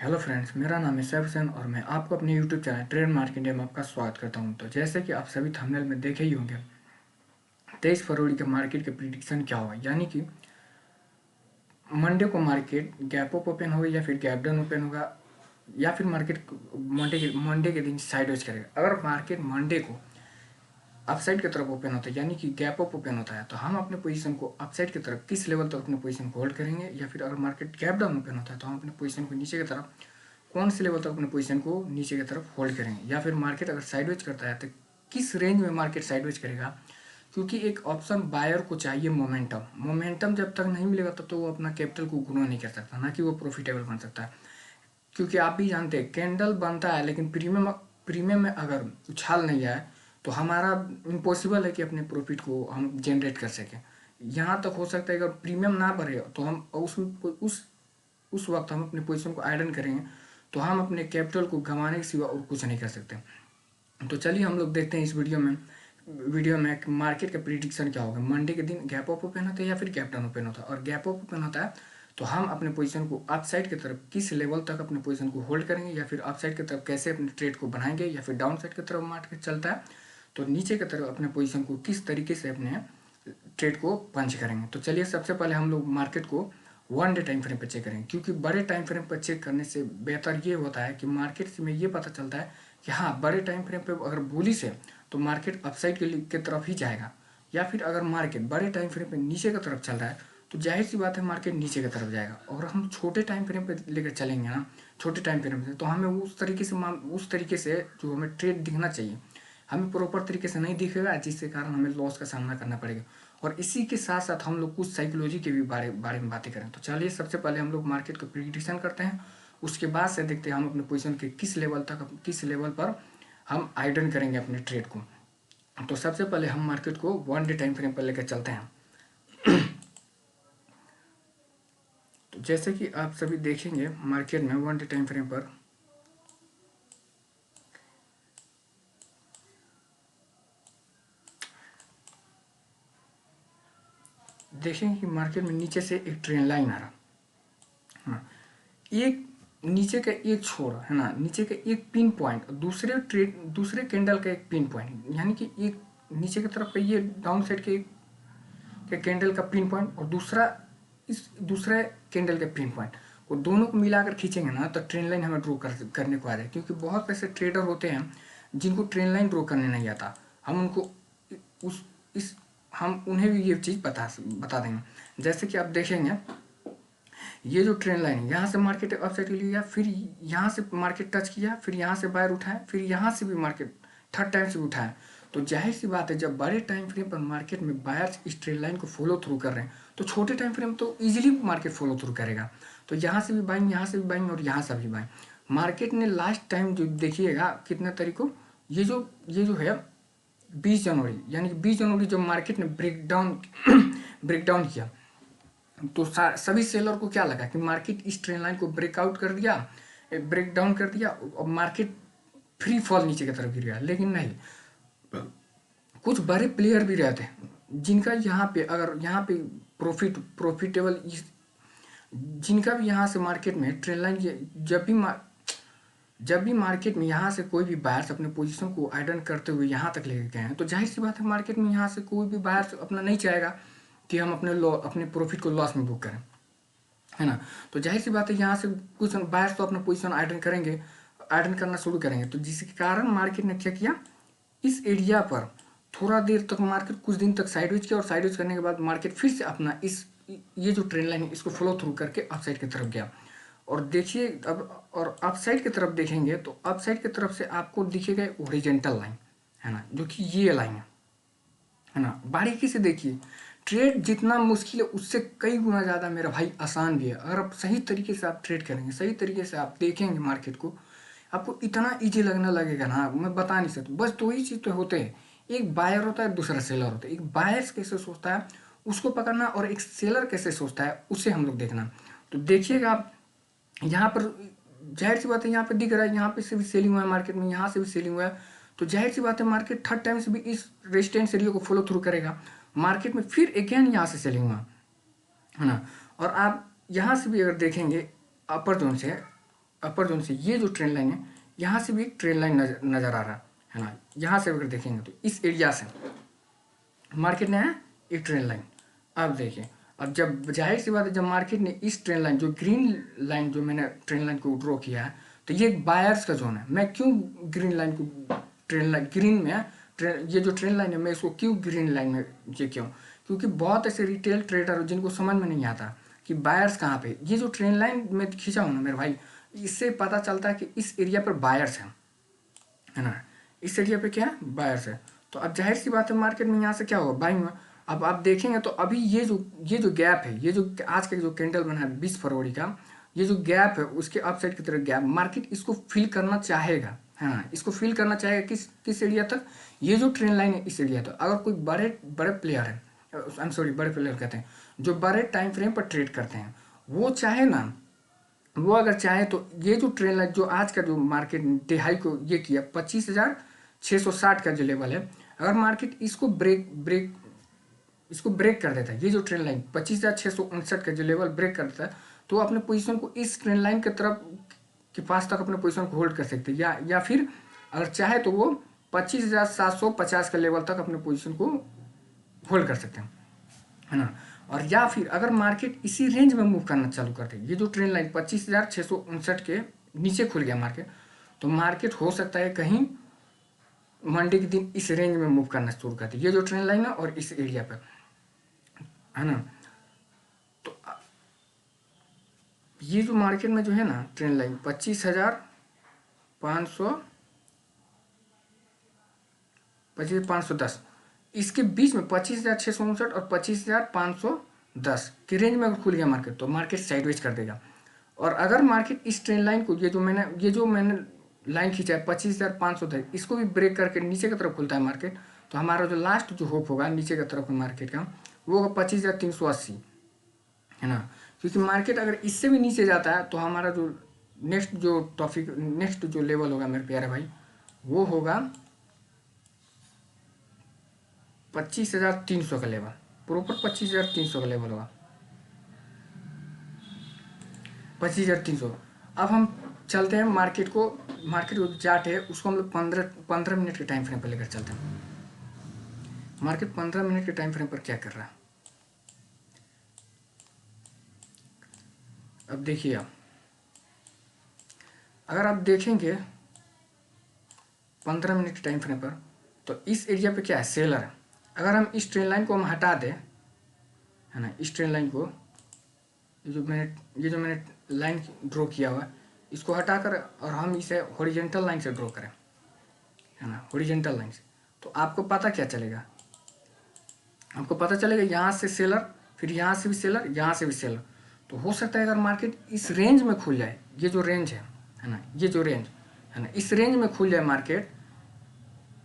Hello friends, मेरा नाम है सैफ हुसैन और मैं आपको अपने YouTube channel trade market India में आपका स्वागत करता हूं। तो जैसे कि आप सभी थंबनेल में देखे ही होंगे, 23 फरवरी के मार्केट के प्रिडिक्शन क्या होगा, यानी कि मंडे को मार्केट गैप अप ओपन होगा या फिर गैप डाउन ओपन होगा या फिर मार्केट मंडे के दिन साइडवेज करेगा। अगर मार्केट मंडे को अपसाइड की तरफ ओपन होता है यानी कि गैप अप ओपन होता है, तो हम अपने पोजीशन को अपसाइड की तरफ किस लेवल तक अपने पोजीशन को होल्ड करेंगे, या फिर अगर मार्केट गैप डाउन ओपन होता है तो हम अपने पोजीशन को नीचे की तरफ कौन से लेवल तक अपने पोजीशन को नीचे की तरफ होल्ड करेंगे, या फिर मार्केट अगर साइडवेज करता है तो किस रेंज में मार्केट साइडवेज करेगा। क्योंकि एक ऑप्शन बायर को चाहिए मोमेंटम। मोमेंटम जब तक नहीं मिलेगा तब तो वो अपना कैपिटल को ग्रो नहीं कर सकता, ना कि वो प्रॉफिटेबल बन सकता है। क्योंकि आप भी जानते हैं कैंडल बनता है, लेकिन प्रीमियम में अगर उछाल नहीं आए तो हमारा इम्पॉसिबल है कि अपने प्रॉफिट को हम जनरेट कर सकें। यहाँ तक हो सकता है अगर प्रीमियम ना बढ़े तो हम उस वक्त हम अपने पोजीशन को आइडन करेंगे, तो हम अपने कैपिटल को गंवाने के सिवा और कुछ नहीं कर सकते। तो चलिए हम लोग देखते हैं इस वीडियो में मार्केट का प्रिडिक्शन क्या होगा। मंडे के दिन गैप अप ओपन होता है या फिर गैप डाउन ओपन होता है। और गैप अप ओपन होता है तो हम अपने पोजीशन को अप साइड की तरफ किस लेवल तक अपने पोजीशन को होल्ड करेंगे, या फिर अप साइड की तरफ कैसे अपने ट्रेड को बढ़ाएंगे, या फिर डाउन साइड की तरफ मार्केट चलता है तो नीचे की तरफ अपने पोजीशन को किस तरीके से अपने ट्रेड को पंच करेंगे। तो चलिए सबसे पहले हम लोग मार्केट को 1 डे टाइम फ्रेम पर चेक करेंगे, क्योंकि बड़े टाइम फ्रेम पर चेक करने से बेहतर ये होता है कि मार्केट में ये पता चलता है कि हाँ, बड़े टाइम फ्रेम पे अगर बुलिश है तो मार्केट अपसाइड के तरफ ही जाएगा, या फिर अगर मार्केट बड़े टाइम फ्रेम पे नीचे की तरफ चल रहा है तो जाहिर सी बात है मार्केट नीचे की तरफ जाएगा। और हम छोटे टाइम फ्रेम पे लेकर चलेंगे ना, छोटे टाइम फ्रेम से, तो हमें उस तरीके से जो हमें ट्रेड दिखना चाहिए हमें प्रॉपर तरीके से नहीं दिखेगा, जिसके कारण हमें लॉस का सामना करना पड़ेगा। और इसी के साथ साथ हम लोग कुछ साइकोलॉजी के भी बारे में बातें करें। तो चलिए सबसे पहले हम लोग मार्केट का प्रिडिक्शन करते हैं, उसके बाद से देखते हैं हम अपने पोजीशन के किस लेवल पर हम आइडन करेंगे अपने ट्रेड को। तो सबसे पहले हम मार्केट को 1 डे टाइम फ्रेम पर लेकर चलते हैं। तो जैसे कि आप सभी देखेंगे मार्केट में 1 डे टाइम फ्रेम पर देखेंगे कि मार्केट में नीचे से एक ट्रेंड लाइन आ रहा, हाँ, एक नीचे का एक छोर है ना, नीचे का एक पिन पॉइंट, दूसरे कैंडल का एक पिन पॉइंट, यानी कि एक नीचे की तरफ का ये डाउन साइड के कैंडल का पिन पॉइंट और इस दूसरे कैंडल के पिन पॉइंट को दोनों को मिलाकर खींचेंगे ना तो ट्रेंड लाइन हमें ड्रॉ करने को आ जाए। क्योंकि बहुत ऐसे ट्रेडर होते हैं जिनको ट्रेंड लाइन ड्रॉ करने नहीं आता, हम उनको उस इस हम उन्हें भी ये चीज़ बता देंगे। जैसे कि आप देखेंगे ये जो ट्रेंड लाइन है, यहाँ से मार्केट अपसाइड लिया, फिर यहाँ से मार्केट टच किया, फिर यहाँ से बायर उठाया, फिर यहाँ से भी मार्केट थर्ड टाइम से भी उठाया। तो जाहिर सी बात है जब बड़े टाइम फ्रेम पर मार्केट में बायर्स इस ट्रेंड लाइन को फॉलो थ्रू कर रहे हैं तो छोटे टाइम फ्रेम तो इजीली मार्केट फॉलो थ्रू करेगा। तो यहाँ से भी बाइंग, यहाँ से भी बाइंग और यहाँ से भी बाइंग। मार्केट ने लास्ट टाइम जो देखिएगा कितने तरीकों, ये जो है 20 जनवरी, यानी कि 20 जनवरी जब मार्केट ने ब्रेकडाउन किया तो सभी सेलर को क्या लगा कि मार्केट इस ट्रेंड लाइन को ब्रेकआउट कर दिया, ब्रेक डाउन कर दिया और मार्केट फ्री फॉल नीचे की तरफ गिर गया। लेकिन नहीं, कुछ बड़े प्लेयर भी रहते हैं जिनका यहाँ पे प्रॉफिटेबल, जिनका भी यहाँ से मार्केट में ट्रेंड लाइन जब भी मार्केट में यहाँ से कोई भी बायर्स अपने पोजीशन को आइडन करते हुए यहाँ तक लेके गए हैं, तो जाहिर सी बात है मार्केट में यहाँ से कोई भी बायर्स अपना नहीं चाहेगा कि हम अपने प्रॉफिट को लॉस में बुक करें, है ना। तो जाहिर सी बात है यहाँ से कुछ बायर्स तो अपना पोजीशन आइडन करना शुरू करेंगे। तो जिसके कारण मार्केट ने क्या किया, इस एरिया पर थोड़ा देर तक मार्केट कुछ दिन तक साइडवेज किया, और साइडवेज करने के बाद मार्केट फिर से अपना ये जो ट्रेंड लाइन है इसको फॉलो थ्रू करके अपसाइड की तरफ गया। और देखिए अब, और अपसाइड की तरफ देखेंगे तो अपसाइड की तरफ से आपको दिखेगा ओरिजेंटल लाइन, है ना, जो कि ये लाइन है ना। बारीकी से देखिए, ट्रेड जितना मुश्किल है उससे कई गुना ज़्यादा मेरा भाई आसान भी है। अगर आप सही तरीके से आप ट्रेड करेंगे, सही तरीके से आप देखेंगे मार्केट को, आपको इतना इजी लगने लगेगा ना, मैं बता नहीं सकता। बस दो ही चीज़ तो होते हैं, एक बायर होता है, दूसरा सेलर होता है। एक बायर कैसे सोचता है उसको पकड़ना, और एक सेलर कैसे सोचता है उसे हम लोग देखना। तो देखिएगा आप यहाँ पर, जाहिर सी बात है यहाँ पे दिख रहा है, यहाँ पे से भी सेलिंग हुआ है मार्केट में, यहाँ से भी सेलिंग हुआ है। तो जाहिर सी बात है मार्केट थर्ड टाइम से भी इस रेजिस्टेंस एरिया को फॉलो थ्रू करेगा। मार्केट में फिर अगेन यहाँ से सेलिंग हुआ, है ना। और आप यहाँ से भी अगर देखेंगे अपर जोन से, अपर जोन से ये जो ट्रेंड लाइन है, यहाँ से भी एक ट्रेंड लाइन नज़र आ रहा है ना। यहाँ से अगर देखेंगे तो इस एरिया से मार्केट ने है एक ट्रेंड लाइन। अब देखिए, अब जब जाहिर सी बात है, जब मार्केट ने इस ट्रेंड लाइन, जो ग्रीन लाइन जो मैंने ट्रेंड लाइन को ड्रॉ किया है, तो ये बायर्स का जोन है। मैं क्यों ग्रीन लाइन को ट्रेंड लाइन ग्रीन में ये जो ट्रेंड लाइन है, मैं इसको क्यों ग्रीन लाइन में ये क्यों, क्योंकि बहुत ऐसे रिटेल ट्रेडर जिनको समझ में नहीं आता कि बायर्स कहाँ पे। ये जो ट्रेंड लाइन में खींचा हूँ ना मेरे भाई, इससे पता चलता है कि इस एरिया पर बायर्स हैं, है ना। इस एरिया पे क्या है, बायर्स है। तो अब जाहिर सी बात है मार्केट में यहाँ से क्या होगा, बाइंग में। अब आप देखेंगे तो अभी ये जो गैप है, ये जो आज का जो कैंडल बना है 20 फरवरी का, ये जो गैप है उसके अपसाइड की तरफ गैप, मार्केट इसको फिल करना चाहेगा, है ना। इसको फिल करना चाहेगा किस एरिया तक, ये जो ट्रेंड लाइन है इस एरिया तक। अगर कोई बड़े बड़े प्लेयर है, आई एम सॉरी, बड़े प्लेयर कहते हैं जो बड़े टाइम फ्रेम पर ट्रेड करते हैं, वो चाहे ना, वो अगर चाहे तो ये जो ट्रेंड लाइन जो आज का जो मार्केट तिहाई को ये किया 25,660 का जो लेवल है, अगर मार्केट इसको ब्रेक कर देता है, ये जो ट्रेंड लाइन 25,659 का जो लेवल ब्रेक कर देता है, तो अपने पोजीशन को इस ट्रेंड लाइन के तरफ के पास तक अपने पोजीशन को होल्ड कर सकते हैं, या फिर अगर चाहे तो वो 25,750 का लेवल तक अपने पोजीशन को होल्ड कर सकते हैं, है ना। और या फिर अगर मार्केट इसी रेंज में मूव करना चालू करते, ये जो ट्रेंड लाइन 25,659 के नीचे खुल गया मार्केट, तो मार्केट हो सकता है कहीं मंडे के दिन इस रेंज में मूव करना शुरू करते, ये जो ट्रेंड लाइन है और इस एरिया पर, है ना। तो ये जो मार्केट में जो है ना ट्रेंड लाइन 25,510, इसके बीच में 25,659 और 25,510 की रेंज में अगर खुल गया मार्केट, तो मार्केट साइडवेज कर देगा। और अगर मार्केट इस ट्रेंड लाइन को, ये जो मैंने लाइन खींचा है 25,510, इसको भी ब्रेक करके नीचे की तरफ खुलता है मार्केट, तो हमारा जो लास्ट जो होप होगा नीचे की तरफ मार्केट का, वो होगा 25,380, है ना। क्योंकि मार्केट अगर इससे भी नीचे जाता है तो हमारा जो नेक्स्ट जो लेवल होगा मेरे प्यारे भाई, वो होगा 25,300 का लेवल, प्रॉपर 25,300 का लेवल होगा, 25,300। अब हम चलते हैं मार्केट को जो चार्ट है उसको हम लोग 15 मिनट के टाइम फ्रेम पर लेकर चलते हैं। मार्केट 15 मिनट के टाइम फ्रेम पर क्या कर रहा है, अब देखिए आप, अगर आप देखेंगे 15 मिनट के टाइम फ्रेम पर, तो इस एरिया पे क्या है, सेलर है। अगर हम इस ट्रेंड लाइन को हम हटा दें, है ना, इस ट्रेंड लाइन को, ये जो मैंने लाइन ड्रॉ किया हुआ है, इसको हटाकर और हम इसे हॉरिजॉन्टल लाइन से ड्रॉ करें, है ना, हॉरिजॉन्टल लाइन से, तो आपको पता क्या चलेगा, आपको पता चलेगा यहाँ से सेलर, फिर यहाँ से भी सेलर, यहाँ से भी सेलर। तो हो सकता है अगर मार्केट इस रेंज में खुल जाए, ये जो रेंज है ना, ये जो रेंज है ना, इस रेंज में खुल जाए मार्केट,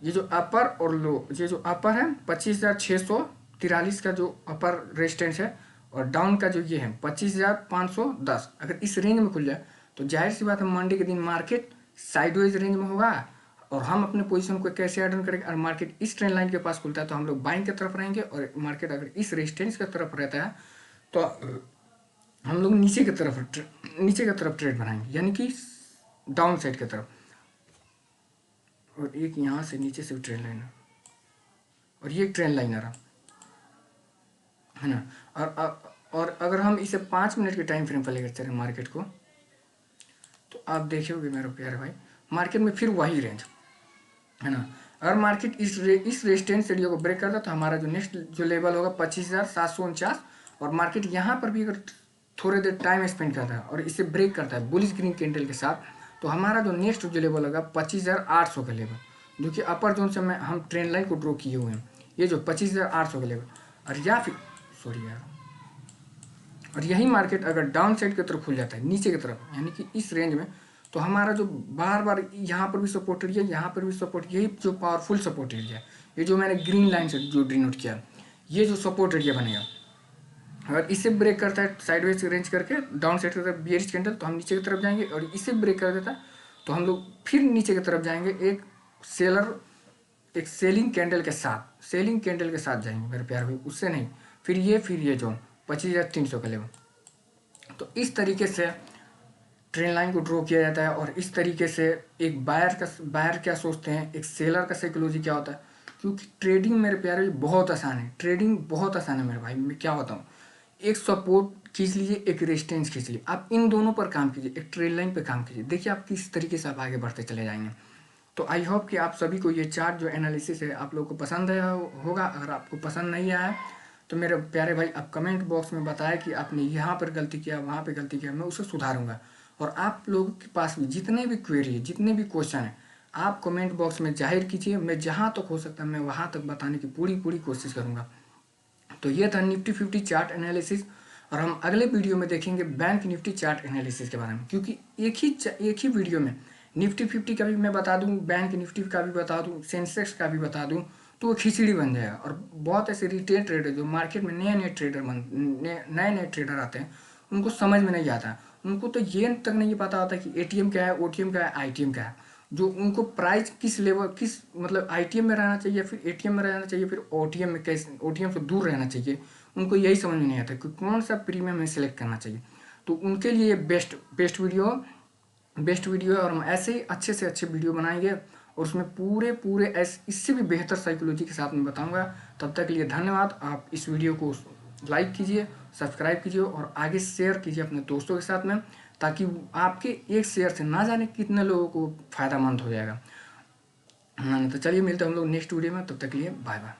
ये जो अपर और लो, ये जो अपर है 25,643 का जो अपर रेजिस्टेंस है, और डाउन का जो ये है 25,510, अगर इस रेंज में खुल जाए तो जाहिर सी बात है मंडे के दिन मार्केट साइडवेज रेंज में होगा, और हम अपने पोजीशन को कैसे ऐड ऑन करेंगे। और मार्केट इस ट्रेंड लाइन के पास खुलता है तो हम लोग बाइंग की तरफ रहेंगे, और मार्केट अगर इस रेजिस्टेंस की तरफ रहता है तो हम लोग नीचे की तरफ ट्रेड बनाएंगे, यानी कि डाउन साइड की तरफ। और एक यहाँ से नीचे से ट्रेंड लाइन है, और ये ट्रेंड लाइन आ रहा है ना। और अगर हम इसे 5 मिनट के टाइम फ्रेम पर लेकर चलें मार्केट को, तो आप देखोगे मेरे प्यारे भाई, मार्केट में फिर वही रेंज, है ना। अगर मार्केट इस रेजिस्टेंस एरिया को ब्रेक करता है तो हमारा जो नेक्स्ट जो लेवल होगा 25,749, और मार्केट यहाँ पर भी अगर थोड़े देर टाइम स्पेंड करता है और इसे ब्रेक करता है बुलिश ग्रीन कैंडल के साथ, तो हमारा जो नेक्स्ट जो लेवल होगा 25,800 का लेवल, जो कि अपर जोन से हम ट्रेंड लाइन को ड्रॉ किए हुए हैं, ये जो 25,800 का लेवल। और या फिर सॉरी यार, और यही मार्केट अगर डाउन साइड की तरफ खुल जाता है नीचे की तरफ, यानी कि इस रेंज में, तो हमारा जो बार बार यहाँ पर भी सपोर्ट एरिया, यहाँ पर भी सपोर्ट, यही जो पावरफुल सपोर्ट एरिया है, ये जो मैंने ग्रीन लाइन से जो डिनोट किया, ये जो सपोर्ट एरिया बनेगा, अगर इसे ब्रेक करता है साइडवेज रेंज करके डाउन साइड की तरफ बियरिश कैंडल, तो हम नीचे की तरफ जाएंगे, और इसे ब्रेक कर देता है तो हम लोग फिर नीचे की तरफ जाएंगे, एक सेलिंग कैंडल के साथ जाएंगे मेरे प्यार भाई, उससे नहीं, फिर ये जोन 25,300 का लेवल। तो इस तरीके से ट्रेन लाइन को ड्रॉ किया जाता है। और इस तरीके से एक बायर क्या सोचते हैं, एक सेलर का साइकोलॉजी क्या होता है। क्योंकि ट्रेडिंग मेरे प्यारे बहुत आसान है, ट्रेडिंग बहुत आसान है मेरे भाई। मैं क्या बताऊँ, एक सपोर्ट खींच लीजिए, एक रेजिस्टेंस खींच लीजिए, आप इन दोनों पर काम कीजिए, एक ट्रेन लाइन पे काम कीजिए, देखिए आप किस तरीके से आप आगे बढ़ते चले जाएंगे। तो आई होप कि आप सभी को ये चार्ट जो एनालिसिस है आप लोगों को पसंद आया होगा। अगर आपको पसंद नहीं आया तो मेरे प्यारे भाई आप कमेंट बॉक्स में बताएं कि आपने यहाँ पर गलती किया, वहाँ पर गलती किया, मैं उसे सुधारूंगा। और आप लोगों के पास भी जितने भी क्वेरी है, जितने भी क्वेश्चन हैं, आप कमेंट बॉक्स में जाहिर कीजिए। मैं जहाँ तक हो सकता है मैं वहाँ तक बताने की पूरी कोशिश करूँगा। तो ये था निफ्टी 50 चार्ट एनालिसिस। और हम अगले वीडियो में देखेंगे बैंक निफ्टी चार्ट एनालिसिस के बारे में, क्योंकि एक ही वीडियो में निफ्टी 50 का भी मैं बता दूं, बैंक निफ्टी का भी बता दूं, सेंसेक्स का भी बता दूं, तो वो खिचड़ी बन जाएगा। और बहुत ऐसे रिटेल ट्रेडर जो मार्केट में नए नए ट्रेडर आते हैं, उनको समझ में नहीं आता। उनको तो ये तक नहीं पता होता कि एटीएम क्या है, ओटीएम क्या है, आईटीएम क्या है। जो उनको प्राइस किस लेवल, किस मतलब आईटीएम में रहना चाहिए, फिर एटीएम में रहना चाहिए, फिर ओटीएम में कैसे, ओटीएम से दूर रहना चाहिए, उनको यही समझ में नहीं आता कि कौन सा प्रीमियम में सेलेक्ट करना चाहिए। तो उनके लिए बेस्ट वीडियो है। और हम ऐसे ही अच्छे से अच्छे वीडियो बनाएंगे और उसमें पूरे ऐसे इससे भी बेहतर साइकोलॉजी के साथ में बताऊंगा। तब तक के लिए धन्यवाद। आप इस वीडियो को लाइक कीजिए, सब्सक्राइब कीजिए और आगे शेयर कीजिए अपने दोस्तों के साथ में, ताकि आपके एक शेयर से ना जाने कितने लोगों को फ़ायदा मंद हो जाएगा। तो चलिए मिलते हैं हम लोग नेक्स्ट वीडियो में, तब तक के लिए बाय बाय।